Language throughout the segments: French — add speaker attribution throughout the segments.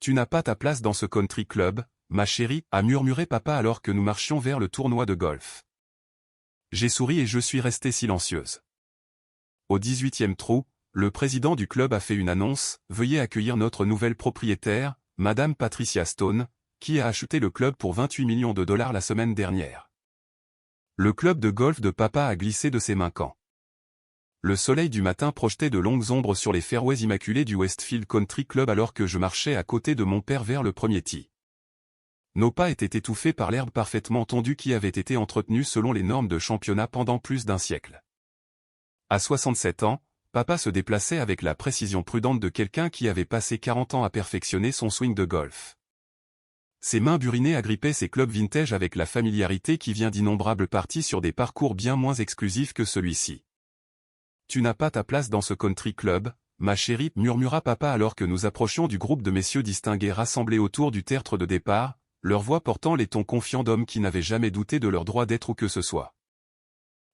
Speaker 1: Tu n'as pas ta place dans ce country club, ma chérie, a murmuré papa alors que nous marchions vers le tournoi de golf. J'ai souri et je suis restée silencieuse. Au 18e trou, le président du club a fait une annonce, veuillez accueillir notre nouvelle propriétaire, Madame Patricia Stone, qui a acheté le club pour 28 millions de dollars la semaine dernière. Le club de golf de papa a glissé de ses mains quand le soleil du matin projetait de longues ombres sur les fairways immaculés du Westfield Country Club alors que je marchais à côté de mon père vers le premier tee. Nos pas étaient étouffés par l'herbe parfaitement tondue qui avait été entretenue selon les normes de championnat pendant plus d'un siècle. À 67 ans, papa se déplaçait avec la précision prudente de quelqu'un qui avait passé 40 ans à perfectionner son swing de golf. Ses mains burinées agrippaient ses clubs vintage avec la familiarité qui vient d'innombrables parties sur des parcours bien moins exclusifs que celui-ci. Tu n'as pas ta place dans ce country club, ma chérie, murmura papa alors que nous approchions du groupe de messieurs distingués rassemblés autour du tertre de départ, leur voix portant les tons confiants d'hommes qui n'avaient jamais douté de leur droit d'être où que ce soit.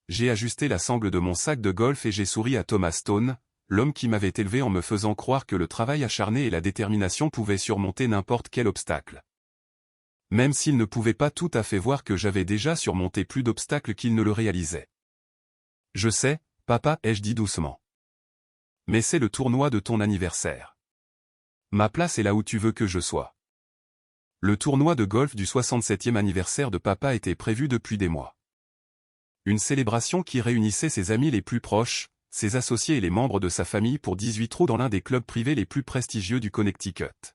Speaker 1: J'ai ajusté la sangle de mon sac de golf et j'ai souri à Thomas Stone, l'homme qui m'avait élevé en me faisant croire que le travail acharné et la détermination pouvaient surmonter n'importe quel obstacle. Même s'il ne pouvait pas tout à fait voir que j'avais déjà surmonté plus d'obstacles qu'il ne le réalisait. Je sais, papa, ai-je dit doucement. Mais c'est le tournoi de ton anniversaire. Ma place est là où tu veux que je sois. Le tournoi de golf du 67e anniversaire de papa était prévu depuis des mois. Une célébration qui réunissait ses amis les plus proches, ses associés et les membres de sa famille pour 18 trous dans l'un des clubs privés les plus prestigieux du Connecticut.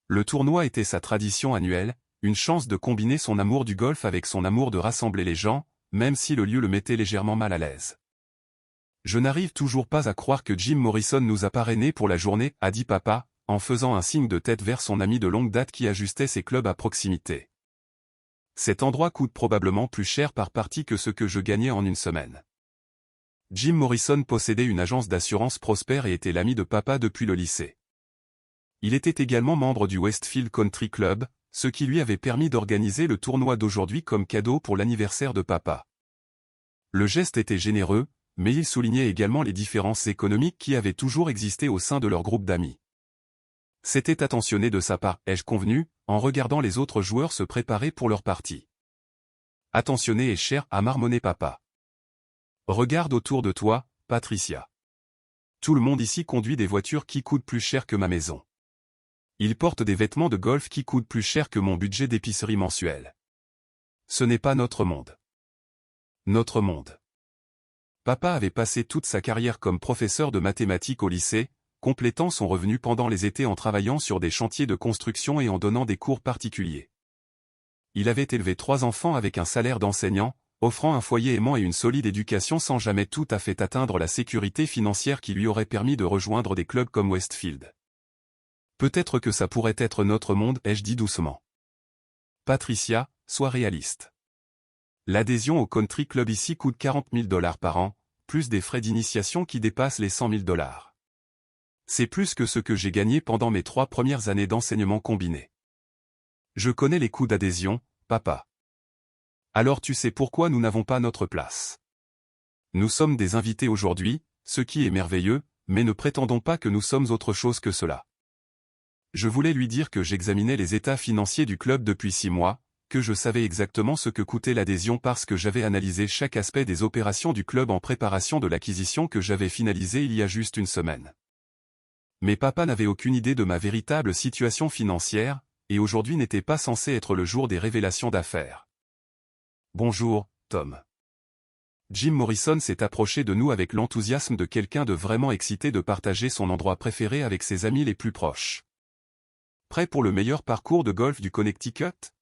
Speaker 1: Le tournoi était sa tradition annuelle, une chance de combiner son amour du golf avec son amour de rassembler les gens, même si le lieu le mettait légèrement mal à l'aise. Je n'arrive toujours pas à croire que Jim Morrison nous a parrainés pour la journée, a dit papa, en faisant un signe de tête vers son ami de longue date qui ajustait ses clubs à proximité. Cet endroit coûte probablement plus cher par partie que ce que je gagnais en une semaine. Jim Morrison possédait une agence d'assurance prospère et était l'ami de papa depuis le lycée. Il était également membre du Westfield Country Club, ce qui lui avait permis d'organiser le tournoi d'aujourd'hui comme cadeau pour l'anniversaire de papa. Le geste était généreux, mais il soulignait également les différences économiques qui avaient toujours existé au sein de leur groupe d'amis. C'était attentionné de sa part, ai-je convenu, en regardant les autres joueurs se préparer pour leur partie. Attentionné et cher, a marmonné papa. Regarde autour de toi, Patricia. Tout le monde ici conduit des voitures qui coûtent plus cher que ma maison. Ils portent des vêtements de golf qui coûtent plus cher que mon budget d'épicerie mensuel. Ce n'est pas notre monde. Notre monde. Papa avait passé toute sa carrière comme professeur de mathématiques au lycée, complétant son revenu pendant les étés en travaillant sur des chantiers de construction et en donnant des cours particuliers. Il avait élevé 3 enfants avec un salaire d'enseignant, offrant un foyer aimant et une solide éducation sans jamais tout à fait atteindre la sécurité financière qui lui aurait permis de rejoindre des clubs comme Westfield. Peut-être que ça pourrait être notre monde, ai-je dit doucement. Patricia, sois réaliste. L'adhésion au country club ici coûte 40 000 $ par an, plus des frais d'initiation qui dépassent les 100 000 $. C'est plus que ce que j'ai gagné pendant mes 3 premières années d'enseignement combiné. Je connais les coûts d'adhésion, papa. Alors tu sais pourquoi nous n'avons pas notre place. Nous sommes des invités aujourd'hui, ce qui est merveilleux, mais ne prétendons pas que nous sommes autre chose que cela. Je voulais lui dire que j'examinais les états financiers du club depuis 6 mois, que je savais exactement ce que coûtait l'adhésion parce que j'avais analysé chaque aspect des opérations du club en préparation de l'acquisition que j'avais finalisée il y a juste une semaine. Mais papa n'avait aucune idée de ma véritable situation financière, et aujourd'hui n'était pas censé être le jour des révélations d'affaires. Bonjour, Tom. Jim Morrison s'est approché de nous avec l'enthousiasme de quelqu'un de vraiment excité de partager son endroit préféré avec ses amis les plus proches. Prêt pour le meilleur parcours de golf du Connecticut ?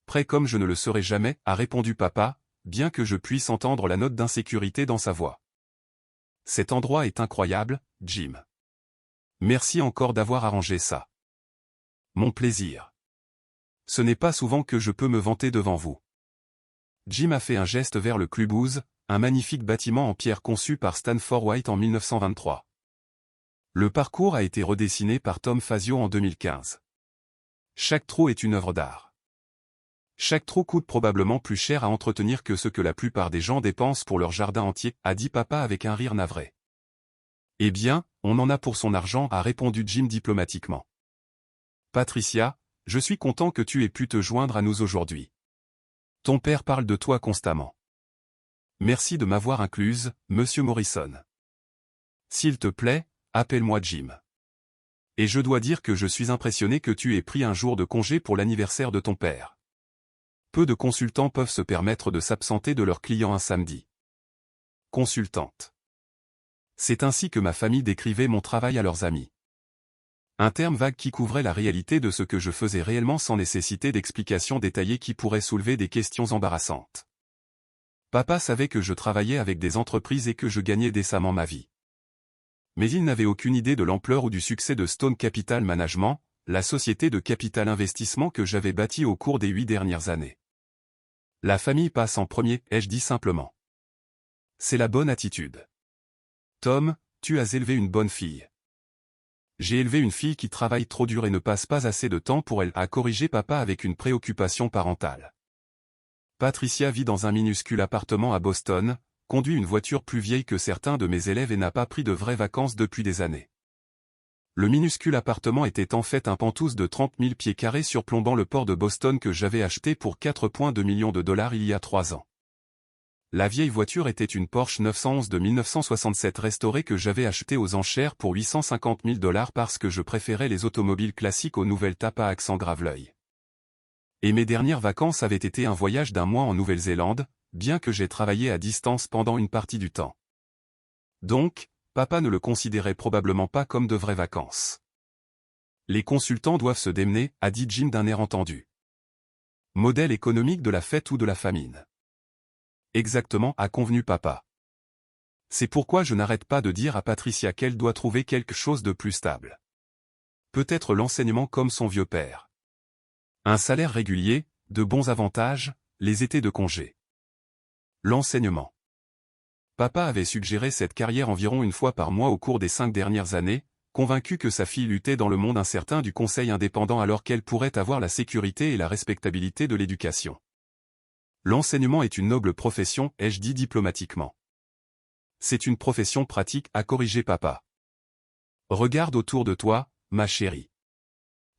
Speaker 1: Prêt comme je ne le serai jamais, a répondu papa, bien que je puisse entendre la note d'insécurité dans sa voix. Cet endroit est incroyable, Jim. Merci encore d'avoir arrangé ça. Mon plaisir. Ce n'est pas souvent que je peux me vanter devant vous. Jim a fait un geste vers le clubhouse, un magnifique bâtiment en pierre conçu par Stanford White en 1923. Le parcours a été redessiné par Tom Fazio en 2015. Chaque trou est une œuvre d'art. Chaque trou coûte probablement plus cher à entretenir que ce que la plupart des gens dépensent pour leur jardin entier, a dit papa avec un rire navré. Eh bien, on en a pour son argent, a répondu Jim diplomatiquement. Patricia, je suis content que tu aies pu te joindre à nous aujourd'hui. Ton père parle de toi constamment. Merci de m'avoir incluse, Monsieur Morrison. S'il te plaît, appelle-moi Jim. Et je dois dire que je suis impressionné que tu aies pris un jour de congé pour l'anniversaire de ton père. Peu de consultants peuvent se permettre de s'absenter de leurs clients un samedi. Consultante. C'est ainsi que ma famille décrivait mon travail à leurs amis. Un terme vague qui couvrait la réalité de ce que je faisais réellement sans nécessiter d'explications détaillées qui pourraient soulever des questions embarrassantes. Papa savait que je travaillais avec des entreprises et que je gagnais décemment ma vie. Mais il n'avait aucune idée de l'ampleur ou du succès de Stone Capital Management, la société de capital investissement que j'avais bâtie au cours des 8 dernières années. La famille passe en premier, ai-je dit simplement. C'est la bonne attitude. Tom, tu as élevé une bonne fille. J'ai élevé une fille qui travaille trop dur et ne passe pas assez de temps pour elle, a corrigé papa avec une préoccupation parentale. Patricia vit dans un minuscule appartement à Boston, conduit une voiture plus vieille que certains de mes élèves et n'a pas pris de vraies vacances depuis des années. Le minuscule appartement était en fait un penthouse de 30 000 pieds carrés surplombant le port de Boston que j'avais acheté pour 4,2 millions de dollars il y a 3 ans. La vieille voiture était une Porsche 911 de 1967 restaurée que j'avais achetée aux enchères pour 850 000 dollars parce que je préférais les automobiles classiques aux nouvelles tapes à accent grave-l'œil. Et mes dernières vacances avaient été un voyage d'1 mois en Nouvelle-Zélande, bien que j'ai travaillé à distance pendant une partie du temps. Donc, papa ne le considérait probablement pas comme de vraies vacances. Les consultants doivent se démener, a dit Jim d'un air entendu. Modèle économique de la fête ou de la famine. Exactement, a convenu papa. C'est pourquoi je n'arrête pas de dire à Patricia qu'elle doit trouver quelque chose de plus stable. Peut-être l'enseignement comme son vieux père. Un salaire régulier, de bons avantages, les étés de congé. L'enseignement. Papa avait suggéré cette carrière environ une fois par mois au cours des 5 dernières années, convaincu que sa fille luttait dans le monde incertain du conseil indépendant alors qu'elle pourrait avoir la sécurité et la respectabilité de l'éducation. L'enseignement est une noble profession, ai-je dit diplomatiquement. C'est une profession pratique, a corrigé papa. Regarde autour de toi, ma chérie.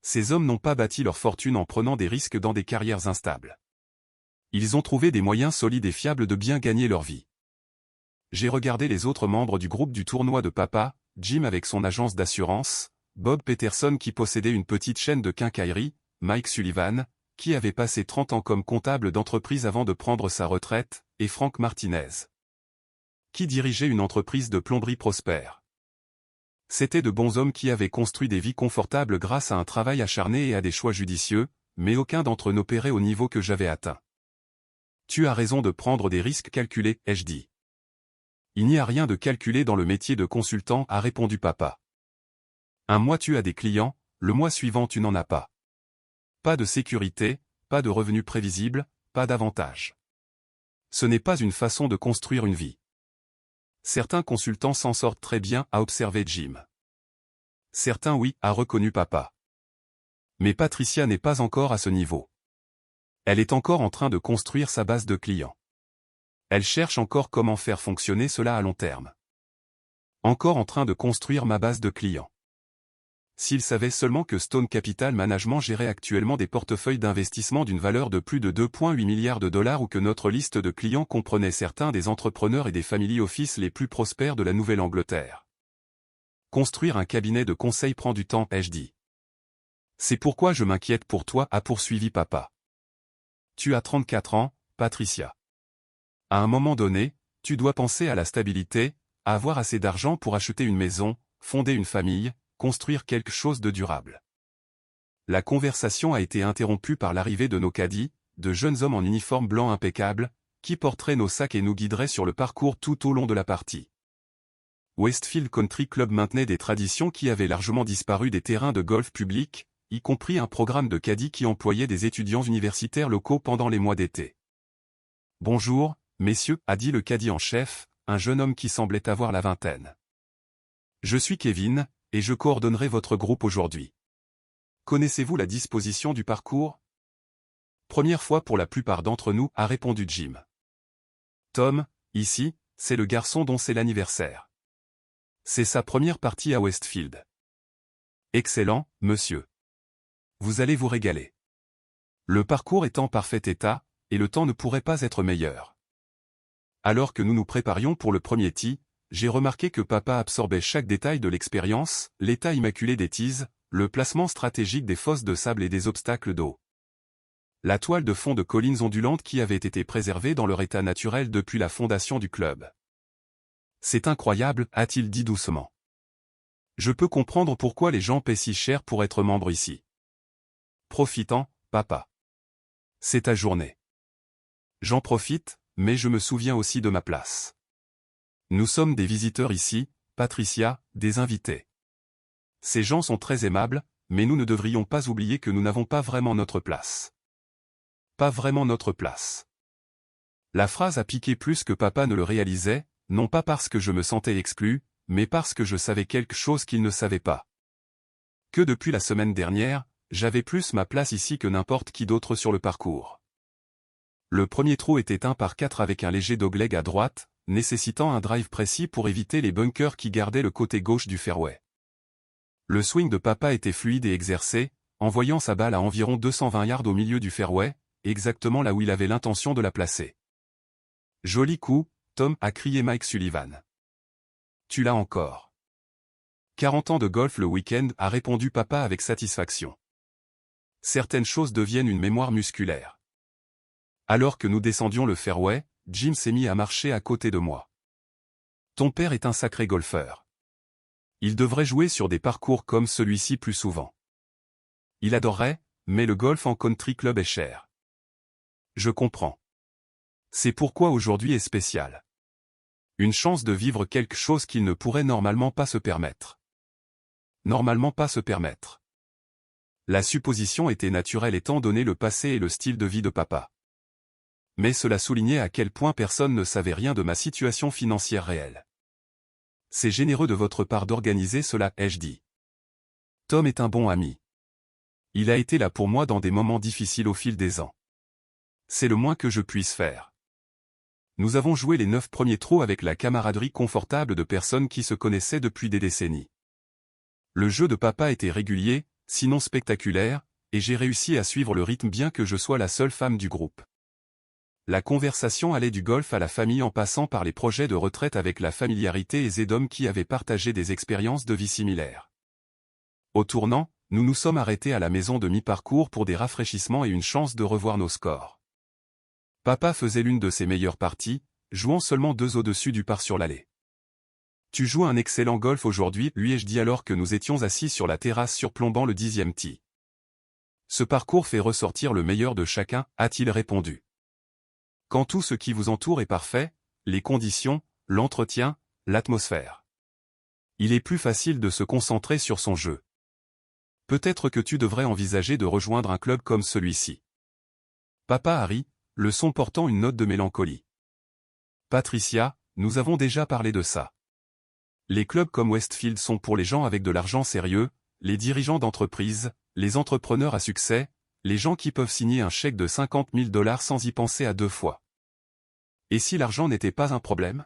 Speaker 1: Ces hommes n'ont pas bâti leur fortune en prenant des risques dans des carrières instables. Ils ont trouvé des moyens solides et fiables de bien gagner leur vie. J'ai regardé les autres membres du groupe du tournoi de papa, Jim avec son agence d'assurance, Bob Peterson qui possédait une petite chaîne de quincaillerie, Mike Sullivan, qui avait passé 30 ans comme comptable d'entreprise avant de prendre sa retraite, et Frank Martinez, qui dirigeait une entreprise de plomberie prospère. C'étaient de bons hommes qui avaient construit des vies confortables grâce à un travail acharné et à des choix judicieux, mais aucun d'entre eux n'opérait au niveau que j'avais atteint. Tu as raison de prendre des risques calculés, ai-je dit. Il n'y a rien de calculé dans le métier de consultant, a répondu papa. Un mois tu as des clients, le mois suivant tu n'en as pas. Pas de sécurité, pas de revenus prévisibles, pas d'avantages. Ce n'est pas une façon de construire une vie. Certains consultants s'en sortent très bien, a observé Jim. Certains oui, a reconnu papa. Mais Patricia n'est pas encore à ce niveau. Elle est encore en train de construire sa base de clients. Elle cherche encore comment faire fonctionner cela à long terme. Encore en train de construire ma base de clients. S'il savait seulement que Stone Capital Management gérait actuellement des portefeuilles d'investissement d'une valeur de plus de 2,8 milliards de dollars ou que notre liste de clients comprenait certains des entrepreneurs et des family office les plus prospères de la Nouvelle-Angleterre. Construire un cabinet de conseil prend du temps, ai-je dit. C'est pourquoi je m'inquiète pour toi, a poursuivi papa. Tu as 34 ans, Patricia. À un moment donné, tu dois penser à la stabilité, à avoir assez d'argent pour acheter une maison, fonder une famille, construire quelque chose de durable. La conversation a été interrompue par l'arrivée de nos caddies, de jeunes hommes en uniforme blanc impeccable, qui porteraient nos sacs et nous guideraient sur le parcours tout au long de la partie. Westfield Country Club maintenait des traditions qui avaient largement disparu des terrains de golf publics, y compris un programme de caddie qui employait des étudiants universitaires locaux pendant les mois d'été. « Bonjour, messieurs, a dit le caddie en chef, un jeune homme qui semblait avoir la vingtaine. Je suis Kevin, et je coordonnerai votre groupe aujourd'hui. Connaissez-vous la disposition du parcours? Première fois pour la plupart d'entre nous, a répondu Jim. Tom, ici, c'est le garçon dont c'est l'anniversaire. C'est sa première partie à Westfield. Excellent, monsieur. Vous allez vous régaler. Le parcours est en parfait état, et le temps ne pourrait pas être meilleur. Alors que nous nous préparions pour le premier tee, j'ai remarqué que papa absorbait chaque détail de l'expérience, l'état immaculé des tees, le placement stratégique des fosses de sable et des obstacles d'eau. La toile de fond de collines ondulantes qui avait été préservée dans leur état naturel depuis la fondation du club. C'est incroyable, a-t-il dit doucement. Je peux comprendre pourquoi les gens paient si cher pour être membre ici. Profitant, papa. C'est ta journée. J'en profite, mais je me souviens aussi de ma place. Nous sommes des visiteurs ici, Patricia, des invités. Ces gens sont très aimables, mais nous ne devrions pas oublier que nous n'avons pas vraiment notre place. Pas vraiment notre place. La phrase a piqué plus que papa ne le réalisait, non pas parce que je me sentais exclu, mais parce que je savais quelque chose qu'il ne savait pas. Que depuis la semaine dernière, j'avais plus ma place ici que n'importe qui d'autre sur le parcours. Le premier trou était 1 par 4 avec un léger dogleg à droite, nécessitant un drive précis pour éviter les bunkers qui gardaient le côté gauche du fairway. Le swing de papa était fluide et exercé, envoyant sa balle à environ 220 yards au milieu du fairway, exactement là où il avait l'intention de la placer. Joli coup, Tom, a crié Mike Sullivan. Tu l'as encore. 40 ans de golf le week-end, a répondu papa avec satisfaction. Certaines choses deviennent une mémoire musculaire. Alors que nous descendions le fairway, Jim s'est mis à marcher à côté de moi. Ton père est un sacré golfeur. Il devrait jouer sur des parcours comme celui-ci plus souvent. Il adorerait, mais le golf en country club est cher. Je comprends. C'est pourquoi aujourd'hui est spécial. Une chance de vivre quelque chose qu'il ne pourrait normalement pas se permettre. Normalement pas se permettre. La supposition était naturelle étant donné le passé et le style de vie de papa. Mais cela soulignait à quel point personne ne savait rien de ma situation financière réelle. C'est généreux de votre part d'organiser cela, ai-je dit. Tom est un bon ami. Il a été là pour moi dans des moments difficiles au fil des ans. C'est le moins que je puisse faire. Nous avons joué les 9 premiers trous avec la camaraderie confortable de personnes qui se connaissaient depuis des décennies. Le jeu de papa était régulier, sinon spectaculaire, et j'ai réussi à suivre le rythme bien que je sois la seule femme du groupe. La conversation allait du golf à la famille en passant par les projets de retraite avec la familiarité aisée d'hommes qui avaient partagé des expériences de vie similaires. Au tournant, nous nous sommes arrêtés à la maison de mi-parcours pour des rafraîchissements et une chance de revoir nos scores. Papa faisait l'une de ses meilleures parties, jouant seulement 2 au-dessus du par sur l'allée. Tu joues un excellent golf aujourd'hui, lui ai-je dit alors que nous étions assis sur la terrasse surplombant le 10e tee. Ce parcours fait ressortir le meilleur de chacun, a-t-il répondu. Quand tout ce qui vous entoure est parfait, les conditions, l'entretien, l'atmosphère. Il est plus facile de se concentrer sur son jeu. Peut-être que tu devrais envisager de rejoindre un club comme celui-ci. Papa a ri, le son portant une note de mélancolie. Patricia, nous avons déjà parlé de ça. Les clubs comme Westfield sont pour les gens avec de l'argent sérieux, les dirigeants d'entreprise, les entrepreneurs à succès, les gens qui peuvent signer un chèque de 50 000 $ sans y penser à 2 fois. Et si l'argent n'était pas un problème?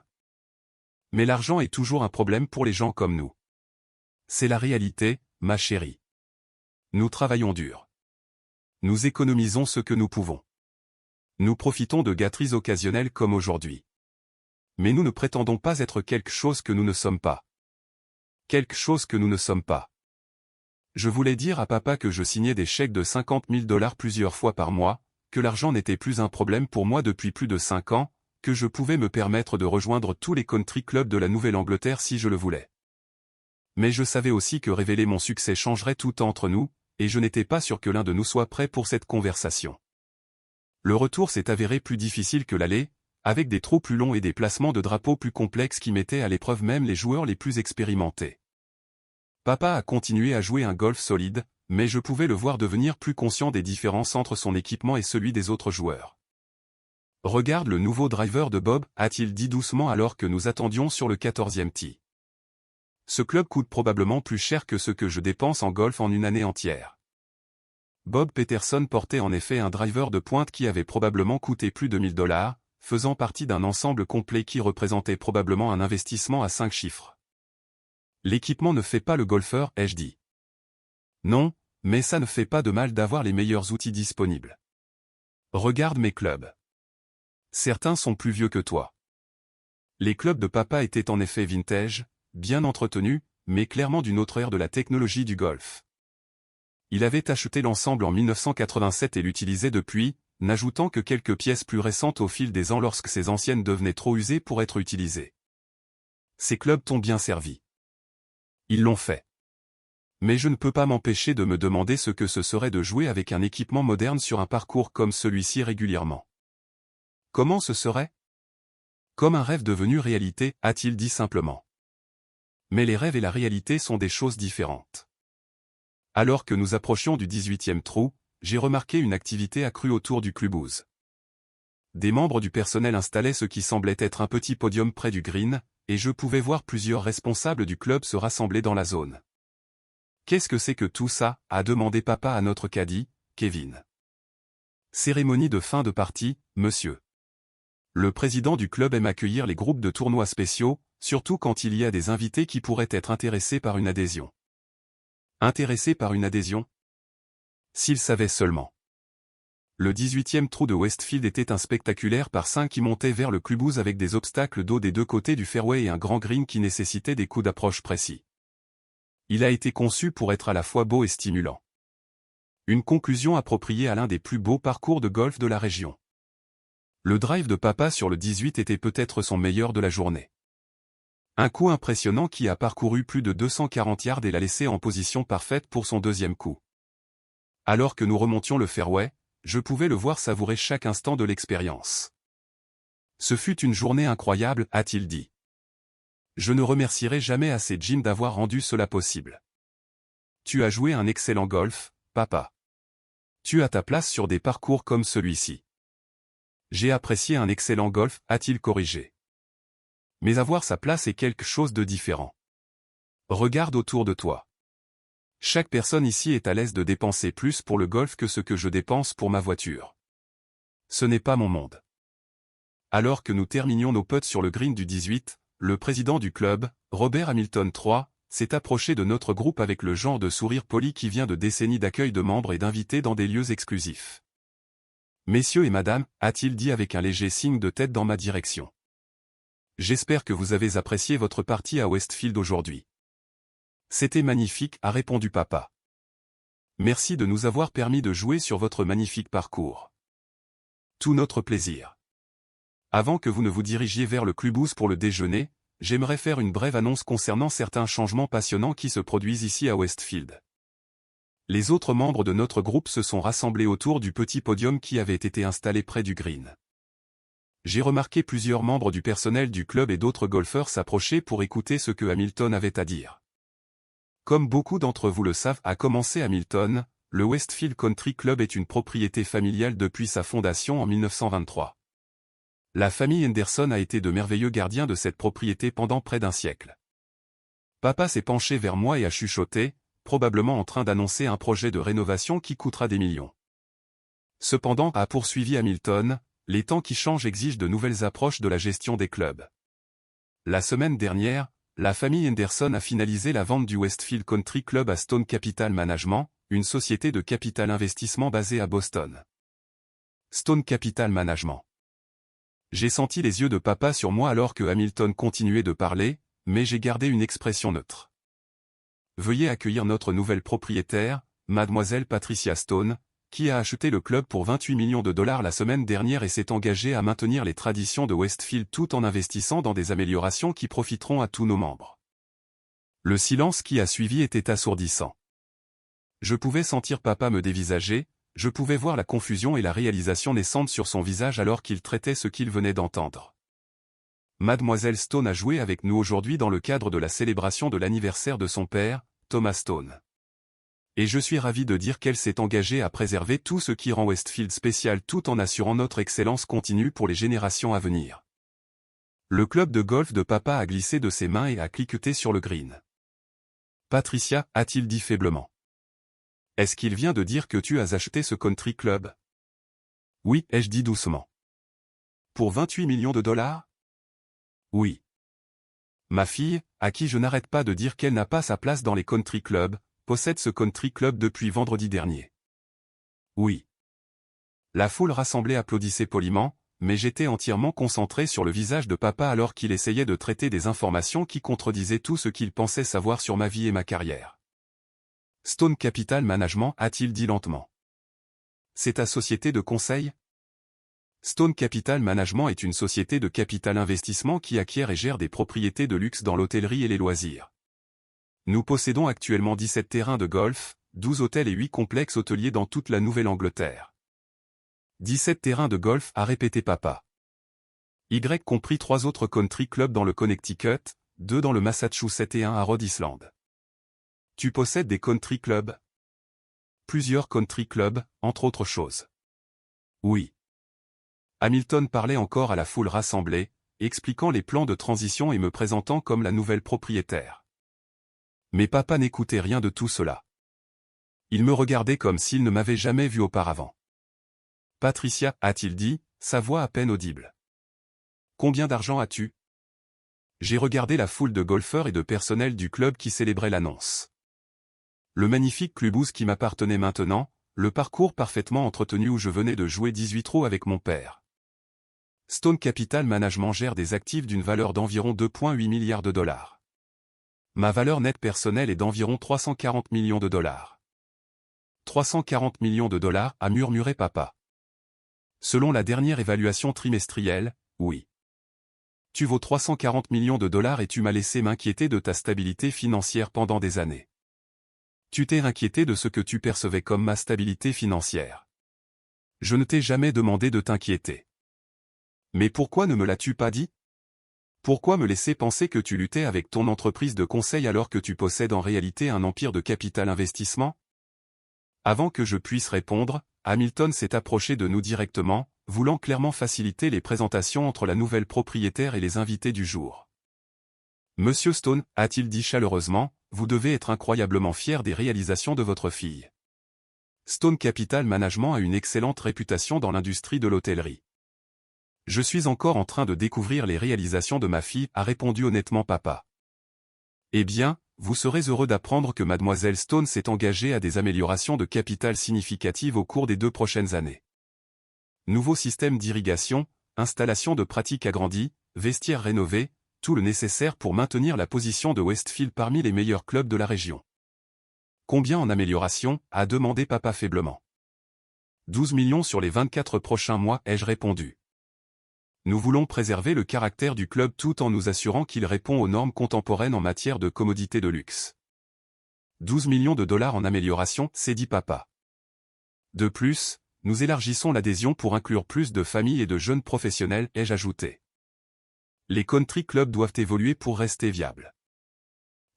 Speaker 1: Mais l'argent est toujours un problème pour les gens comme nous. C'est la réalité, ma chérie. Nous travaillons dur. Nous économisons ce que nous pouvons. Nous profitons de gâteries occasionnelles comme aujourd'hui. Mais nous ne prétendons pas être quelque chose que nous ne sommes pas. Quelque chose que nous ne sommes pas. Je voulais dire à papa que je signais des chèques de 50 000 $ plusieurs fois par mois, que l'argent n'était plus un problème pour moi depuis plus de 5 ans, que je pouvais me permettre de rejoindre tous les country clubs de la Nouvelle-Angleterre si je le voulais. Mais je savais aussi que révéler mon succès changerait tout entre nous, et je n'étais pas sûr que l'un de nous soit prêt pour cette conversation. Le retour s'est avéré plus difficile que l'aller, avec des trous plus longs et des placements de drapeaux plus complexes qui mettaient à l'épreuve même les joueurs les plus expérimentés. Papa a continué à jouer un golf solide, mais je pouvais le voir devenir plus conscient des différences entre son équipement et celui des autres joueurs. Regarde le nouveau driver de Bob, a-t-il dit doucement alors que nous attendions sur le 14e tee. Ce club coûte probablement plus cher que ce que je dépense en golf en une année entière. Bob Peterson portait en effet un driver de pointe qui avait probablement coûté plus de 1000 $, faisant partie d'un ensemble complet qui représentait probablement un investissement à 5 chiffres. L'équipement ne fait pas le golfeur, ai-je dit. Non, mais ça ne fait pas de mal d'avoir les meilleurs outils disponibles. Regarde mes clubs. Certains sont plus vieux que toi. Les clubs de papa étaient en effet vintage, bien entretenus, mais clairement d'une autre ère de la technologie du golf. Il avait acheté l'ensemble en 1987 et l'utilisait depuis, n'ajoutant que quelques pièces plus récentes au fil des ans lorsque ces anciennes devenaient trop usées pour être utilisées. Ces clubs t'ont bien servi. Ils l'ont fait. Mais je ne peux pas m'empêcher de me demander ce que ce serait de jouer avec un équipement moderne sur un parcours comme celui-ci régulièrement. Comment ce serait? Comme un rêve devenu réalité, a-t-il dit simplement. Mais les rêves et la réalité sont des choses différentes. Alors que nous approchions du 18e trou, j'ai remarqué une activité accrue autour du clubhouse. Des membres du personnel installaient ce qui semblait être un petit podium près du green, et je pouvais voir plusieurs responsables du club se rassembler dans la zone. Qu'est-ce que c'est que tout ça? A demandé papa à notre caddie, Kevin. Cérémonie de fin de partie, monsieur. Le président du club aime accueillir les groupes de tournois spéciaux, surtout quand il y a des invités qui pourraient être intéressés par une adhésion. Intéressés par une adhésion? S'ils savaient seulement. Le 18e trou de Westfield était un spectaculaire par 5 qui montait vers le clubhouse avec des obstacles d'eau des deux côtés du fairway et un grand green qui nécessitait des coups d'approche précis. Il a été conçu pour être à la fois beau et stimulant. Une conclusion appropriée à l'un des plus beaux parcours de golf de la région. Le drive de papa sur le 18 était peut-être son meilleur de la journée. Un coup impressionnant qui a parcouru plus de 240 yards et l'a laissé en position parfaite pour son deuxième coup. Alors que nous remontions le fairway, je pouvais le voir savourer chaque instant de l'expérience. Ce fut une journée incroyable, a-t-il dit. Je ne remercierai jamais assez Jim d'avoir rendu cela possible. Tu as joué un excellent golf, papa. Tu as ta place sur des parcours comme celui-ci. J'ai apprécié un excellent golf, a-t-il corrigé. Mais avoir sa place est quelque chose de différent. Regarde autour de toi. Chaque personne ici est à l'aise de dépenser plus pour le golf que ce que je dépense pour ma voiture. Ce n'est pas mon monde. Alors que nous terminions nos putts sur le green du 18, le président du club, Robert Hamilton III, s'est approché de notre groupe avec le genre de sourire poli qui vient de décennies d'accueil de membres et d'invités dans des lieux exclusifs. Messieurs et madame, a-t-il dit avec un léger signe de tête dans ma direction. J'espère que vous avez apprécié votre partie à Westfield aujourd'hui. C'était magnifique, a répondu papa. Merci de nous avoir permis de jouer sur votre magnifique parcours. Tout notre plaisir. Avant que vous ne vous dirigiez vers le clubhouse pour le déjeuner, j'aimerais faire une brève annonce concernant certains changements passionnants qui se produisent ici à Westfield. Les autres membres de notre groupe se sont rassemblés autour du petit podium qui avait été installé près du green. J'ai remarqué plusieurs membres du personnel du club et d'autres golfeurs s'approcher pour écouter ce que Hamilton avait à dire. Comme beaucoup d'entre vous le savent, a commencé Hamilton, le Westfield Country Club est une propriété familiale depuis sa fondation en 1923. La famille Henderson a été de merveilleux gardiens de cette propriété pendant près d'un siècle. Papa s'est penché vers moi et a chuchoté, probablement en train d'annoncer un projet de rénovation qui coûtera des millions. Cependant, a poursuivi Hamilton, les temps qui changent exigent de nouvelles approches de la gestion des clubs. La semaine dernière, la famille Henderson a finalisé la vente du Westfield Country Club à Stone Capital Management, une société de capital investissement basée à Boston. Stone Capital Management. J'ai senti les yeux de papa sur moi alors que Hamilton continuait de parler, mais j'ai gardé une expression neutre. Veuillez accueillir notre nouvelle propriétaire, mademoiselle Patricia Stone, qui a acheté le club pour 28 millions de dollars la semaine dernière et s'est engagée à maintenir les traditions de Westfield tout en investissant dans des améliorations qui profiteront à tous nos membres. Le silence qui a suivi était assourdissant. Je pouvais sentir papa me dévisager, je pouvais voir la confusion et la réalisation naissante sur son visage alors qu'il traitait ce qu'il venait d'entendre. Mademoiselle Stone a joué avec nous aujourd'hui dans le cadre de la célébration de l'anniversaire de son père, Thomas Stone. Et je suis ravi de dire qu'elle s'est engagée à préserver tout ce qui rend Westfield spécial tout en assurant notre excellence continue pour les générations à venir. Le club de golf de papa a glissé de ses mains et a cliqueté sur le green. Patricia, a-t-il dit faiblement. Est-ce qu'il vient de dire que tu as acheté ce country club? Oui, ai-je dit doucement. Pour 28 millions de dollars? Oui. Ma fille, à qui je n'arrête pas de dire qu'elle n'a pas sa place dans les country clubs, possède ce country club depuis vendredi dernier. Oui. La foule rassemblée applaudissait poliment, mais j'étais entièrement concentré sur le visage de papa alors qu'il essayait de traiter des informations qui contredisaient tout ce qu'il pensait savoir sur ma vie et ma carrière. Stone Capital Management, a-t-il dit lentement. C'est ta société de conseil? Stone Capital Management est une société de capital investissement qui acquiert et gère des propriétés de luxe dans l'hôtellerie et les loisirs. Nous possédons actuellement 17 terrains de golf, 12 hôtels et 8 complexes hôteliers dans toute la Nouvelle-Angleterre. 17 terrains de golf, a répété papa. Y compris 3 autres country clubs dans le Connecticut, 2 dans le Massachusetts et 1 à Rhode Island. Tu possèdes des country clubs? Plusieurs country clubs, entre autres choses. Oui. Hamilton parlait encore à la foule rassemblée, expliquant les plans de transition et me présentant comme la nouvelle propriétaire. Mais papa n'écoutait rien de tout cela. Il me regardait comme s'il ne m'avait jamais vu auparavant. Patricia, a-t-il dit, sa voix à peine audible. Combien d'argent as-tu? J'ai regardé la foule de golfeurs et de personnel du club qui célébrait l'annonce. Le magnifique clubhouse qui m'appartenait maintenant, le parcours parfaitement entretenu où je venais de jouer 18 trous avec mon père. Stone Capital Management gère des actifs d'une valeur d'environ 2,8 milliards de dollars. Ma valeur nette personnelle est d'environ 340 millions de dollars. 340 millions de dollars, a murmuré papa. Selon la dernière évaluation trimestrielle, oui. Tu vaux 340 millions de dollars et tu m'as laissé m'inquiéter de ta stabilité financière pendant des années. Tu t'es inquiété de ce que tu percevais comme ma stabilité financière. Je ne t'ai jamais demandé de t'inquiéter. Mais pourquoi ne me l'as-tu pas dit? Pourquoi me laisser penser que tu luttais avec ton entreprise de conseil alors que tu possèdes en réalité un empire de capital investissement? Avant que je puisse répondre, Hamilton s'est approché de nous directement, voulant clairement faciliter les présentations entre la nouvelle propriétaire et les invités du jour. Monsieur Stone, a-t-il dit chaleureusement, vous devez être incroyablement fier des réalisations de votre fille. Stone Capital Management a une excellente réputation dans l'industrie de l'hôtellerie. Je suis encore en train de découvrir les réalisations de ma fille, a répondu honnêtement papa. Eh bien, vous serez heureux d'apprendre que mademoiselle Stone s'est engagée à des améliorations de capital significatives au cours des 2 prochaines années. Nouveau système d'irrigation, installation de pratiques agrandies, vestiaires rénovés, tout le nécessaire pour maintenir la position de Westfield parmi les meilleurs clubs de la région. Combien en amélioration, a demandé papa faiblement. 12 millions sur les 24 prochains mois, ai-je répondu. Nous voulons préserver le caractère du club tout en nous assurant qu'il répond aux normes contemporaines en matière de commodité de luxe. 12 millions de dollars en amélioration, s'est dit papa. De plus, nous élargissons l'adhésion pour inclure plus de familles et de jeunes professionnels, ai-je ajouté. Les country clubs doivent évoluer pour rester viables.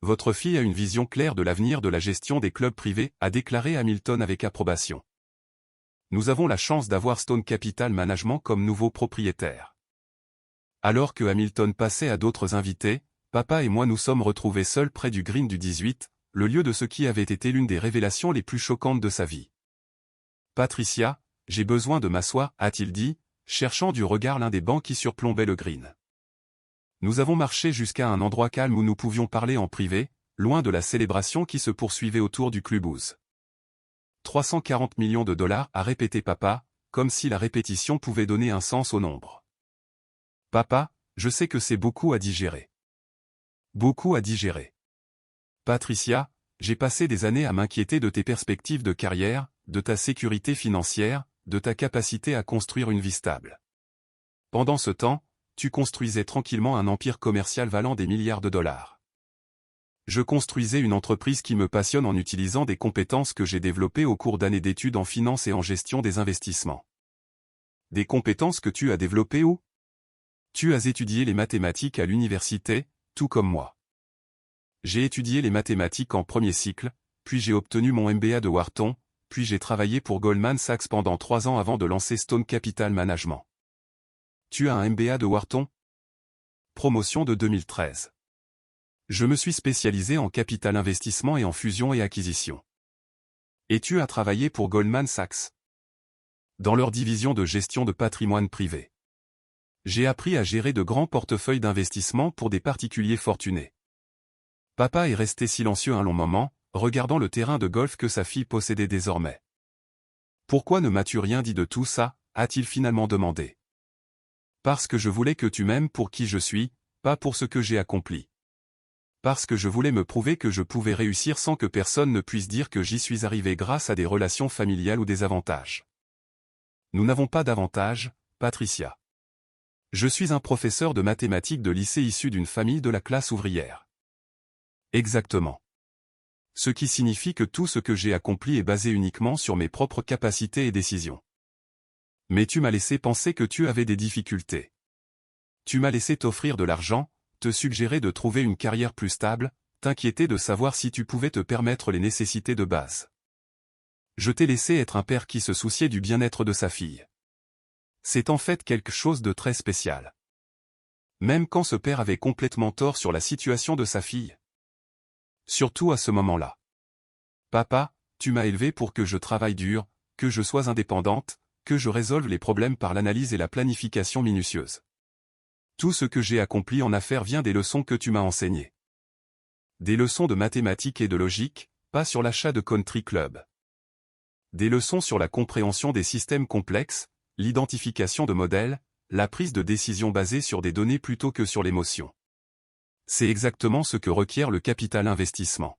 Speaker 1: Votre fille a une vision claire de l'avenir de la gestion des clubs privés, a déclaré Hamilton avec approbation. Nous avons la chance d'avoir Stone Capital Management comme nouveau propriétaire. Alors que Hamilton passait à d'autres invités, papa et moi nous sommes retrouvés seuls près du green du 18, le lieu de ce qui avait été l'une des révélations les plus choquantes de sa vie. Patricia, j'ai besoin de m'asseoir, a-t-il dit, cherchant du regard l'un des bancs qui surplombait le green. Nous avons marché jusqu'à un endroit calme où nous pouvions parler en privé, loin de la célébration qui se poursuivait autour du clubhouse. 340 millions de dollars, a répété papa, comme si la répétition pouvait donner un sens au nombre. Papa, je sais que c'est beaucoup à digérer. Beaucoup à digérer. Patricia, j'ai passé des années à m'inquiéter de tes perspectives de carrière, de ta sécurité financière, de ta capacité à construire une vie stable. Pendant ce temps, tu construisais tranquillement un empire commercial valant des milliards de dollars. Je construisais une entreprise qui me passionne en utilisant des compétences que j'ai développées au cours d'années d'études en finance et en gestion des investissements. Des compétences que tu as développées où? Tu as étudié les mathématiques à l'université, tout comme moi. J'ai étudié les mathématiques en premier cycle, puis j'ai obtenu mon MBA de Wharton, puis j'ai travaillé pour Goldman Sachs pendant 3 ans avant de lancer Stone Capital Management. Tu as un MBA de Wharton? Promotion de 2013. Je me suis spécialisé en capital investissement et en fusion et acquisition. Et tu as travaillé pour Goldman Sachs? Dans leur division de gestion de patrimoine privé. J'ai appris à gérer de grands portefeuilles d'investissement pour des particuliers fortunés. Papa est resté silencieux un long moment, regardant le terrain de golf que sa fille possédait désormais. Pourquoi ne m'as-tu rien dit de tout ça, a-t-il finalement demandé. Parce que je voulais que tu m'aimes pour qui je suis, pas pour ce que j'ai accompli. Parce que je voulais me prouver que je pouvais réussir sans que personne ne puisse dire que j'y suis arrivé grâce à des relations familiales ou des avantages. Nous n'avons pas d'avantages, Patricia. Je suis un professeur de mathématiques de lycée issu d'une famille de la classe ouvrière. Exactement. Ce qui signifie que tout ce que j'ai accompli est basé uniquement sur mes propres capacités et décisions. Mais tu m'as laissé penser que tu avais des difficultés. Tu m'as laissé t'offrir de l'argent, te suggérer de trouver une carrière plus stable, t'inquiéter de savoir si tu pouvais te permettre les nécessités de base. Je t'ai laissé être un père qui se souciait du bien-être de sa fille. C'est en fait quelque chose de très spécial. Même quand ce père avait complètement tort sur la situation de sa fille. Surtout à ce moment-là. Papa, tu m'as élevé pour que je travaille dur, que je sois indépendante, que je résolve les problèmes par l'analyse et la planification minutieuse. Tout ce que j'ai accompli en affaires vient des leçons que tu m'as enseignées. Des leçons de mathématiques et de logique, pas sur l'achat de country club. Des leçons sur la compréhension des systèmes complexes, l'identification de modèles, la prise de décision basée sur des données plutôt que sur l'émotion. C'est exactement ce que requiert le capital investissement.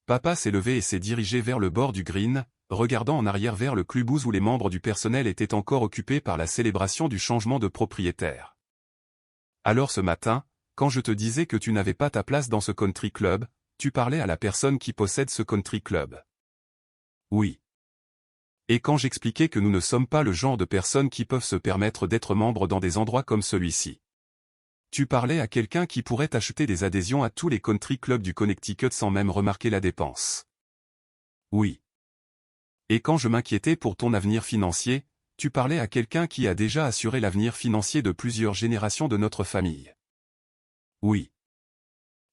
Speaker 1: Papa s'est levé et s'est dirigé vers le bord du green, regardant en arrière vers le clubhouse où les membres du personnel étaient encore occupés par la célébration du changement de propriétaire. Alors ce matin, quand je te disais que tu n'avais pas ta place dans ce country club, tu parlais à la personne qui possède ce country club. Oui. Et quand j'expliquais que nous ne sommes pas le genre de personnes qui peuvent se permettre d'être membres dans des endroits comme celui-ci. Tu parlais à quelqu'un qui pourrait acheter des adhésions à tous les country clubs du Connecticut sans même remarquer la dépense. Oui. Et quand je m'inquiétais pour ton avenir financier, tu parlais à quelqu'un qui a déjà assuré l'avenir financier de plusieurs générations de notre famille. Oui.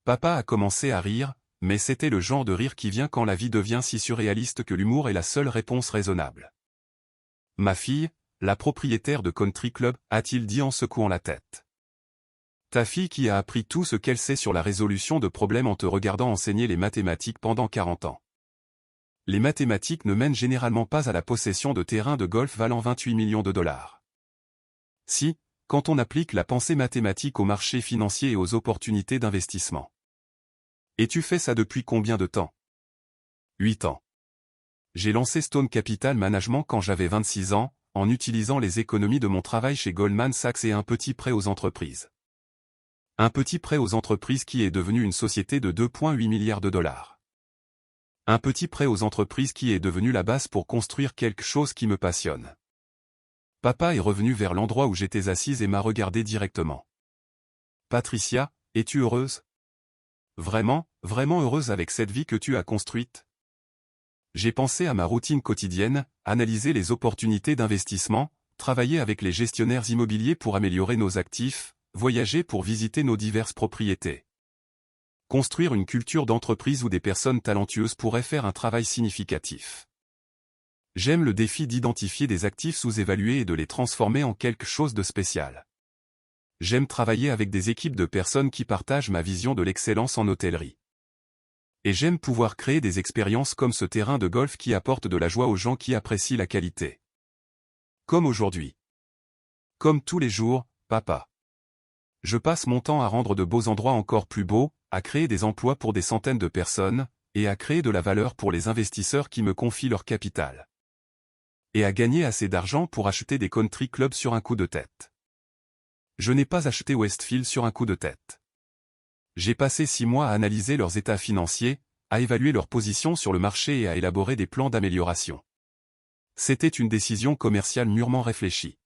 Speaker 1: Papa a commencé à rire, mais c'était le genre de rire qui vient quand la vie devient si surréaliste que l'humour est la seule réponse raisonnable. Ma fille, la propriétaire de Country Club, a-t-il dit en secouant la tête. Ta fille qui a appris tout ce qu'elle sait sur la résolution de problèmes en te regardant enseigner les mathématiques pendant 40 ans. Les mathématiques ne mènent généralement pas à la possession de terrains de golf valant 28 millions de dollars. Si, quand on applique la pensée mathématique au marché financier et aux opportunités d'investissement. Et tu fais ça depuis combien de temps? 8 ans. J'ai lancé Stone Capital Management quand j'avais 26 ans, en utilisant les économies de mon travail chez Goldman Sachs et un petit prêt aux entreprises. Un petit prêt aux entreprises qui est devenu une société de 2,8 milliards de dollars. Un petit prêt aux entreprises qui est devenu la base pour construire quelque chose qui me passionne. Papa est revenu vers l'endroit où j'étais assise et m'a regardé directement. Patricia, es-tu heureuse? Vraiment, vraiment heureuse avec cette vie que tu as construite? J'ai pensé à ma routine quotidienne, analyser les opportunités d'investissement, travailler avec les gestionnaires immobiliers pour améliorer nos actifs, voyager pour visiter nos diverses propriétés. Construire une culture d'entreprise où des personnes talentueuses pourraient faire un travail significatif. J'aime le défi d'identifier des actifs sous-évalués et de les transformer en quelque chose de spécial. J'aime travailler avec des équipes de personnes qui partagent ma vision de l'excellence en hôtellerie. Et j'aime pouvoir créer des expériences comme ce terrain de golf qui apporte de la joie aux gens qui apprécient la qualité. Comme aujourd'hui. Comme tous les jours, papa. Je passe mon temps à rendre de beaux endroits encore plus beaux, à créer des emplois pour des centaines de personnes, et à créer de la valeur pour les investisseurs qui me confient leur capital. Et à gagner assez d'argent pour acheter des country clubs sur un coup de tête. Je n'ai pas acheté Westfield sur un coup de tête. J'ai passé 6 mois à analyser leurs états financiers, à évaluer leur position sur le marché et à élaborer des plans d'amélioration. C'était une décision commerciale mûrement réfléchie.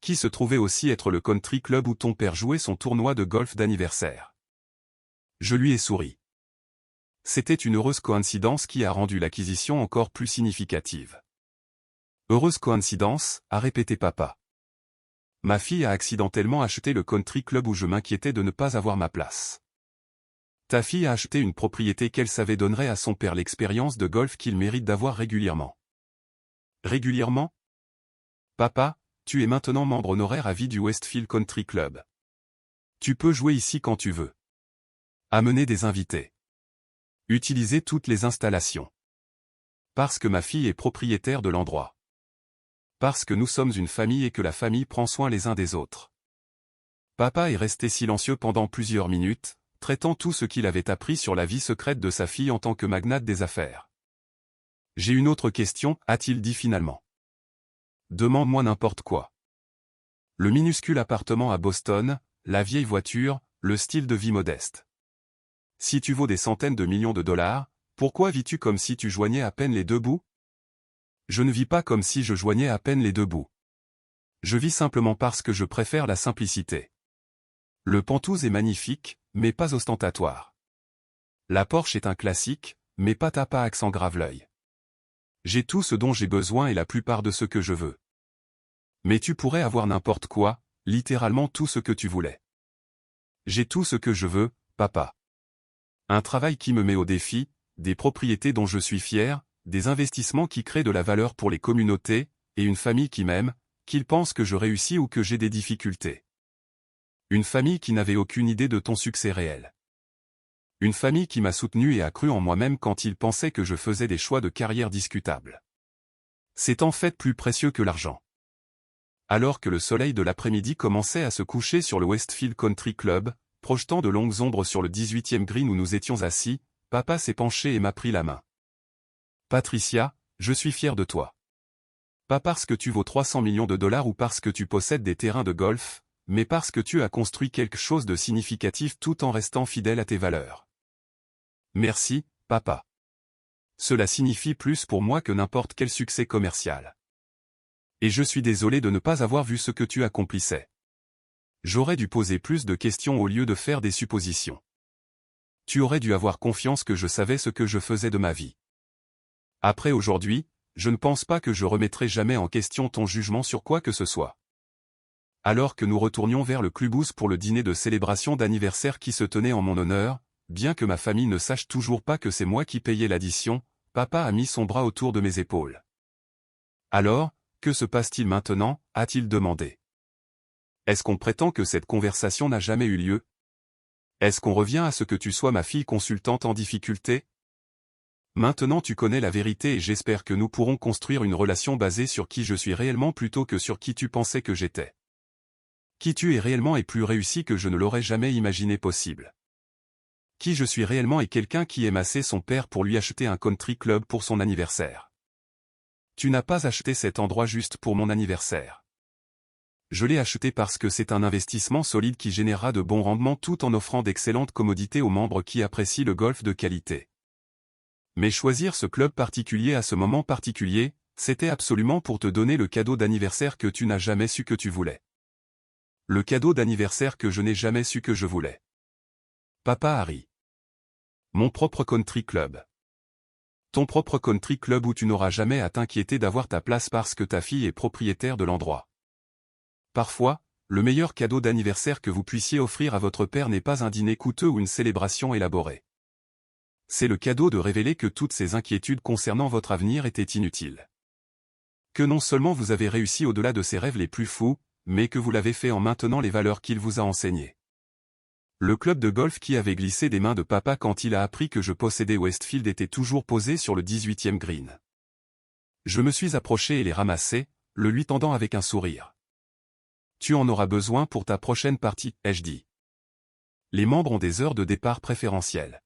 Speaker 1: Qui se trouvait aussi être le country club où ton père jouait son tournoi de golf d'anniversaire. Je lui ai souri. C'était une heureuse coïncidence qui a rendu l'acquisition encore plus significative. Heureuse coïncidence, a répété papa. Ma fille a accidentellement acheté le country club où je m'inquiétais de ne pas avoir ma place. Ta fille a acheté une propriété qu'elle savait donnerait à son père l'expérience de golf qu'il mérite d'avoir régulièrement. Régulièrement? Papa, tu es maintenant membre honoraire à vie du Westfield Country Club. Tu peux jouer ici quand tu veux. Amener des invités. Utilisez toutes les installations. Parce que ma fille est propriétaire de l'endroit. Parce que nous sommes une famille et que la famille prend soin les uns des autres. Papa est resté silencieux pendant plusieurs minutes, traitant tout ce qu'il avait appris sur la vie secrète de sa fille en tant que magnate des affaires. J'ai une autre question, a-t-il dit finalement. Demande-moi n'importe quoi. Le minuscule appartement à Boston, la vieille voiture, le style de vie modeste. Si tu vaux des centaines de millions de dollars, pourquoi vis-tu comme si tu joignais à peine les deux bouts? Je ne vis pas comme si je joignais à peine les deux bouts. Je vis simplement parce que je préfère la simplicité. Le Pantouse est magnifique, mais pas ostentatoire. La Porsche est un classique, mais pas tape à accent grave-l'œil. J'ai tout ce dont j'ai besoin et la plupart de ce que je veux. Mais tu pourrais avoir n'importe quoi, littéralement tout ce que tu voulais. J'ai tout ce que je veux, papa. Un travail qui me met au défi, des propriétés dont je suis fier, des investissements qui créent de la valeur pour les communautés, et une famille qui m'aime, qu'ils pensent que je réussis ou que j'ai des difficultés. Une famille qui n'avait aucune idée de ton succès réel. Une famille qui m'a soutenu et a cru en moi-même quand ils pensaient que je faisais des choix de carrière discutables. C'est en fait plus précieux que l'argent. Alors que le soleil de l'après-midi commençait à se coucher sur le Westfield Country Club, projetant de longues ombres sur le 18e green où nous étions assis, papa s'est penché et m'a pris la main. Patricia, je suis fier de toi. Pas parce que tu vaux 300 millions de dollars ou parce que tu possèdes des terrains de golf, mais parce que tu as construit quelque chose de significatif tout en restant fidèle à tes valeurs. Merci, papa. Cela signifie plus pour moi que n'importe quel succès commercial. Et je suis désolé de ne pas avoir vu ce que tu accomplissais. J'aurais dû poser plus de questions au lieu de faire des suppositions. Tu aurais dû avoir confiance que je savais ce que je faisais de ma vie. Après aujourd'hui, je ne pense pas que je remettrai jamais en question ton jugement sur quoi que ce soit. Alors que nous retournions vers le clubhouse pour le dîner de célébration d'anniversaire qui se tenait en mon honneur, bien que ma famille ne sache toujours pas que c'est moi qui payais l'addition, papa a mis son bras autour de mes épaules. Alors, que se passe-t-il maintenant, a-t-il demandé. Est-ce qu'on prétend que cette conversation n'a jamais eu lieu? Est-ce qu'on revient à ce que tu sois ma fille consultante en difficulté? Maintenant tu connais la vérité et j'espère que nous pourrons construire une relation basée sur qui je suis réellement plutôt que sur qui tu pensais que j'étais. Qui tu es réellement est plus réussi que je ne l'aurais jamais imaginé possible. Qui je suis réellement est quelqu'un qui aime assez son père pour lui acheter un country club pour son anniversaire. Tu n'as pas acheté cet endroit juste pour mon anniversaire. Je l'ai acheté parce que c'est un investissement solide qui générera de bons rendements tout en offrant d'excellentes commodités aux membres qui apprécient le golf de qualité. Mais choisir ce club particulier à ce moment particulier, c'était absolument pour te donner le cadeau d'anniversaire que tu n'as jamais su que tu voulais. Le cadeau d'anniversaire que je n'ai jamais su que je voulais. Papa Harry. Mon propre country club. Ton propre country club où tu n'auras jamais à t'inquiéter d'avoir ta place parce que ta fille est propriétaire de l'endroit. Parfois, le meilleur cadeau d'anniversaire que vous puissiez offrir à votre père n'est pas un dîner coûteux ou une célébration élaborée. C'est le cadeau de révéler que toutes ces inquiétudes concernant votre avenir étaient inutiles. Que non seulement vous avez réussi au-delà de ses rêves les plus fous, mais que vous l'avez fait en maintenant les valeurs qu'il vous a enseignées. Le club de golf qui avait glissé des mains de papa quand il a appris que je possédais Westfield était toujours posé sur le 18e green. Je me suis approché et les ramassé, le lui tendant avec un sourire. Tu en auras besoin pour ta prochaine partie, ai-je dit. Les membres ont des heures de départ préférentielles.